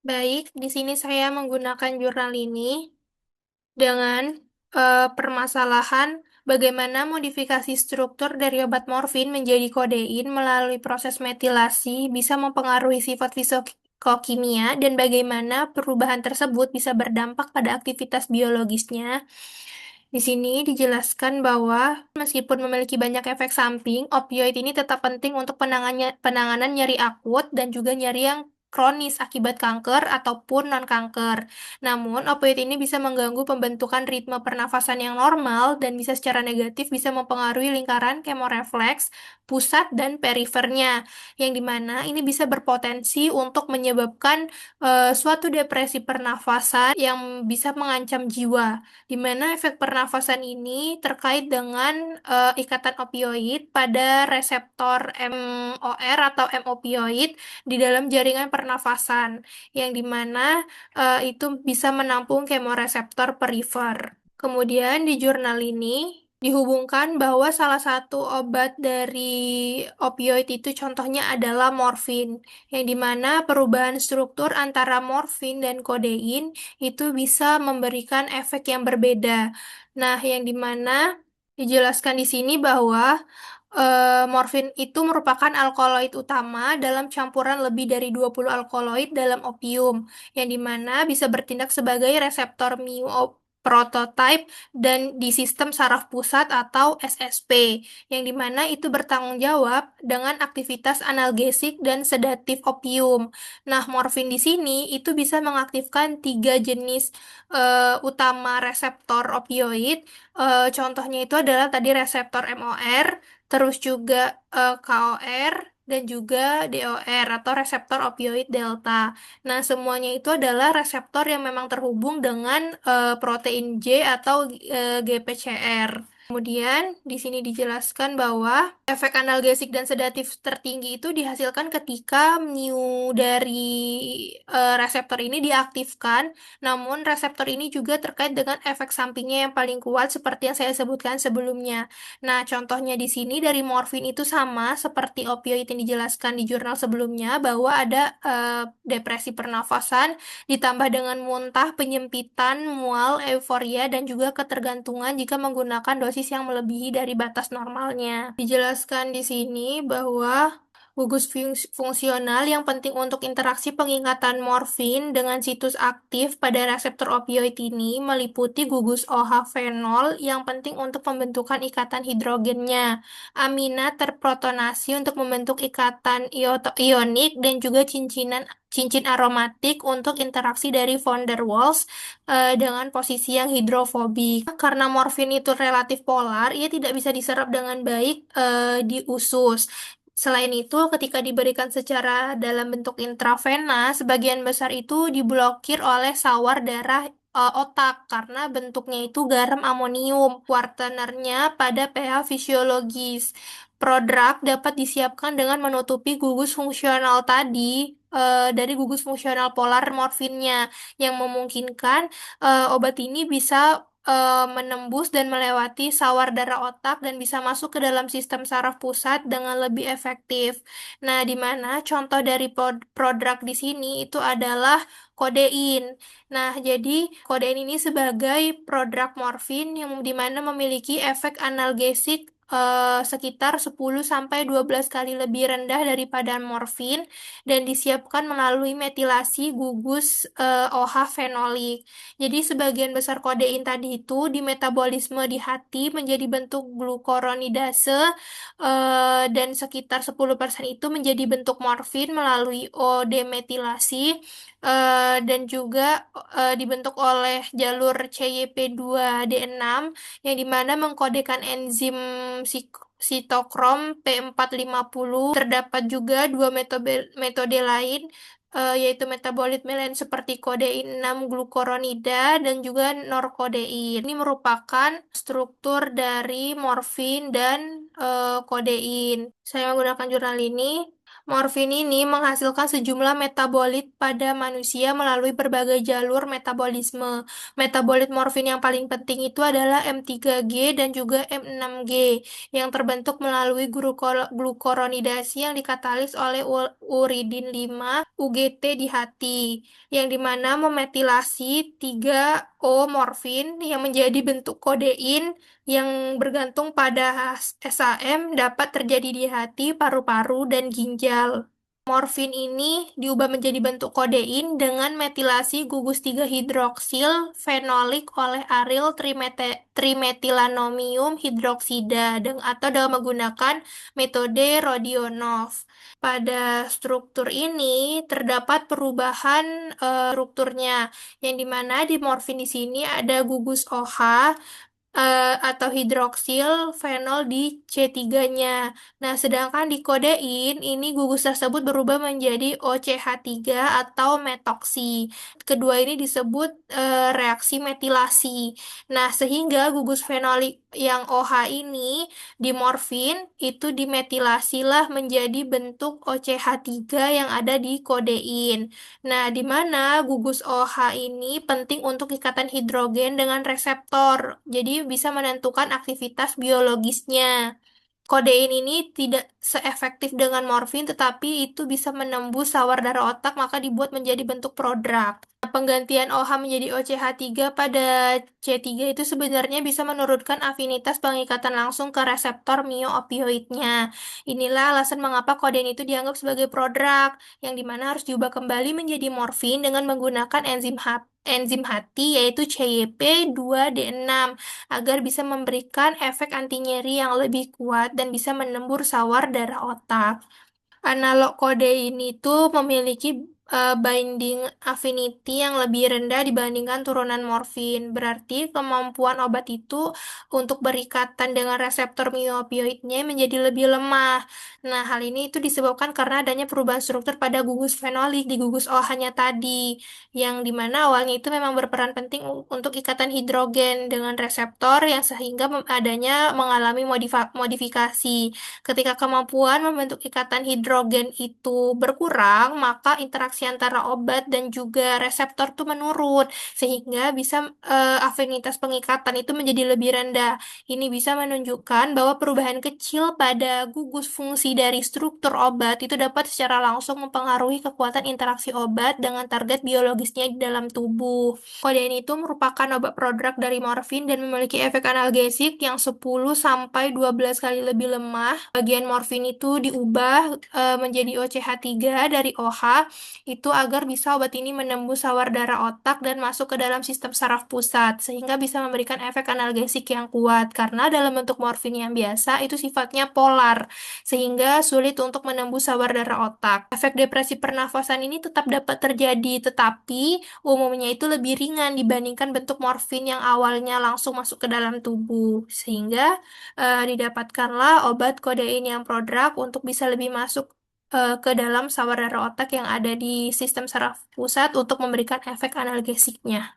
Baik, di sini saya menggunakan jurnal ini dengan permasalahan bagaimana modifikasi struktur dari obat morfin menjadi kodein melalui proses metilasi bisa mempengaruhi sifat fisikokimia dan bagaimana perubahan tersebut bisa berdampak pada aktivitas biologisnya. Di sini dijelaskan bahwa meskipun memiliki banyak efek samping, opioid ini tetap penting untuk penanganan nyeri akut dan juga nyeri yang kronis akibat kanker ataupun non-kanker. Namun, opioid ini bisa mengganggu pembentukan ritme pernafasan yang normal dan bisa secara negatif bisa mempengaruhi lingkaran kemorefleks, pusat, dan perifernya, yang dimana ini bisa berpotensi untuk menyebabkan suatu depresi pernafasan yang bisa mengancam jiwa di mana efek pernafasan ini terkait dengan ikatan opioid pada reseptor MOR atau M-opioid di dalam jaringan pernafasan, yang dimana itu bisa menampung kemoreseptor perifer. Kemudian di jurnal ini dihubungkan bahwa salah satu obat dari opioid itu contohnya adalah morfin, yang dimana perubahan struktur antara morfin dan kodein itu bisa memberikan efek yang berbeda. Nah, yang dimana dijelaskan di sini bahwa morfin itu merupakan alkaloid utama dalam campuran lebih dari 20 alkaloid dalam opium, yang dimana bisa bertindak sebagai reseptor mu prototype dan di sistem saraf pusat atau SSP, yang dimana itu bertanggung jawab dengan aktivitas analgesik dan sedatif opium. Nah, morfin di sini itu bisa mengaktifkan tiga jenis utama reseptor opioid. Contohnya itu adalah tadi reseptor MOR, terus juga KOR, dan juga DOR atau reseptor opioid delta. Nah, semuanya itu adalah reseptor yang memang terhubung dengan protein J atau GPCR. Kemudian di sini dijelaskan bahwa efek analgesik dan sedatif tertinggi itu dihasilkan ketika mu dari reseptor ini diaktifkan, namun reseptor ini juga terkait dengan efek sampingnya yang paling kuat seperti yang saya sebutkan sebelumnya. Nah, contohnya di sini dari morfin itu sama seperti opioid yang dijelaskan di jurnal sebelumnya bahwa ada depresi pernafasan ditambah dengan muntah, penyempitan, mual, euforia, dan juga ketergantungan jika menggunakan dosis yang melebihi dari batas normalnya. Dijelaskan di sini bahwa gugus fungsional yang penting untuk interaksi pengingatan morfin dengan situs aktif pada reseptor opioid ini meliputi gugus OH fenol yang penting untuk pembentukan ikatan hidrogennya, amina terprotonasi untuk membentuk ikatan ionik, dan juga cincin aromatik untuk interaksi dari van der Waals dengan posisi yang hidrofobik. Karena morfin itu relatif polar, ia tidak bisa diserap dengan baik di usus. Selain itu, ketika diberikan secara dalam bentuk intravena, sebagian besar itu diblokir oleh sawar darah otak karena bentuknya itu garam amonium, kuartenernya pada pH fisiologis. Prodrug dapat disiapkan dengan menutupi gugus fungsional tadi dari gugus fungsional polar morfinnya, yang memungkinkan obat ini bisa menembus dan melewati sawar darah otak dan bisa masuk ke dalam sistem saraf pusat dengan lebih efektif. Nah, di mana contoh dari prodrug di sini itu adalah kodein. Nah, jadi kodein ini sebagai prodrug morfin yang dimana memiliki efek analgesik sekitar 10 sampai 12 kali lebih rendah daripada morfin dan disiapkan melalui metilasi gugus OH fenolik. Jadi sebagian besar kodein tadi itu di metabolisme di hati menjadi bentuk glukoronidase dan sekitar 10% itu menjadi bentuk morfin melalui O-demetilasi dan juga dibentuk oleh jalur CYP2D6 yang dimana mengkodekan enzim sitokrom P450. Terdapat juga dua metode lain yaitu metabolit lain seperti kodein 6 glukoronida dan juga norkodein. Ini merupakan struktur dari morfin dan kodein. Saya menggunakan jurnal ini Morfin ini menghasilkan sejumlah metabolit pada manusia melalui berbagai jalur metabolisme. Metabolit morfin yang paling penting itu adalah M3G dan juga M6G yang terbentuk melalui glukoronidasi yang dikatalis oleh uridin 5 UGT di hati, yang dimana memetilasi 3O morfin yang menjadi bentuk kodein yang bergantung pada SAM dapat terjadi di hati, paru-paru, dan ginjal. Morfin ini diubah menjadi bentuk kodein dengan metilasi gugus 3 hidroksil fenolik oleh aril trimetilanomium hidroksida atau dengan menggunakan metode Rodionov. Pada struktur ini terdapat perubahan strukturnya, yang dimana di morfin di sini ada gugus OH atau hidroksil fenol di C3-nya. Nah, sedangkan di kodein, ini gugus tersebut berubah menjadi OCH3 atau metoksi. Kedua ini disebut reaksi metilasi. Nah, sehingga gugus fenolik yang OH ini di morfin itu dimetilasilah menjadi bentuk OCH3 yang ada di kodein. Nah, di mana gugus OH ini penting untuk ikatan hidrogen dengan reseptor, jadi bisa menentukan aktivitas biologisnya. Kodein ini tidak seefektif dengan morfin, tetapi itu bisa menembus sawar darah otak, maka dibuat menjadi bentuk prodrug. Penggantian OH menjadi OCH3 pada C3 itu sebenarnya bisa menurunkan afinitas pengikatan langsung ke reseptor mioopioidnya. Inilah alasan mengapa kodein itu dianggap sebagai prodrug, yang dimana harus diubah kembali menjadi morfin dengan menggunakan enzim hati yaitu CYP2D6 agar bisa memberikan efek anti nyeri yang lebih kuat dan bisa menembur sawar darah otak. Analog kodein itu memiliki binding affinity yang lebih rendah dibandingkan turunan morfin. Berarti kemampuan obat itu untuk berikatan dengan reseptor mioopioidnya menjadi lebih lemah. Nah, hal ini itu disebabkan karena adanya perubahan struktur pada gugus fenolik di gugus OH-nya tadi, yang dimana awalnya itu memang berperan penting untuk ikatan hidrogen dengan reseptor yang sehingga adanya mengalami modifikasi. Ketika kemampuan membentuk ikatan hidrogen itu berkurang, maka interaksi antara obat dan juga reseptor itu menurun, sehingga bisa afinitas pengikatan itu menjadi lebih rendah. Ini bisa menunjukkan bahwa perubahan kecil pada gugus fungsi dari struktur obat itu dapat secara langsung mempengaruhi kekuatan interaksi obat dengan target biologisnya di dalam tubuh. Kodein itu merupakan obat prodrug dari morfin dan memiliki efek analgesik yang 10 sampai 12 kali lebih lemah. Bagian morfin itu diubah menjadi OCH3 dari OH itu agar bisa obat ini menembus sawar darah otak dan masuk ke dalam sistem saraf pusat sehingga bisa memberikan efek analgesik yang kuat karena dalam bentuk morfin yang biasa itu sifatnya polar sehingga sulit untuk menembus sawar darah otak. Efek depresi pernafasan ini tetap dapat terjadi, tetapi umumnya itu lebih ringan dibandingkan bentuk morfin yang awalnya langsung masuk ke dalam tubuh, sehingga didapatkanlah obat kodein yang prodrug untuk bisa lebih masuk ke dalam sawar darah otak yang ada di sistem saraf pusat untuk memberikan efek analgesiknya.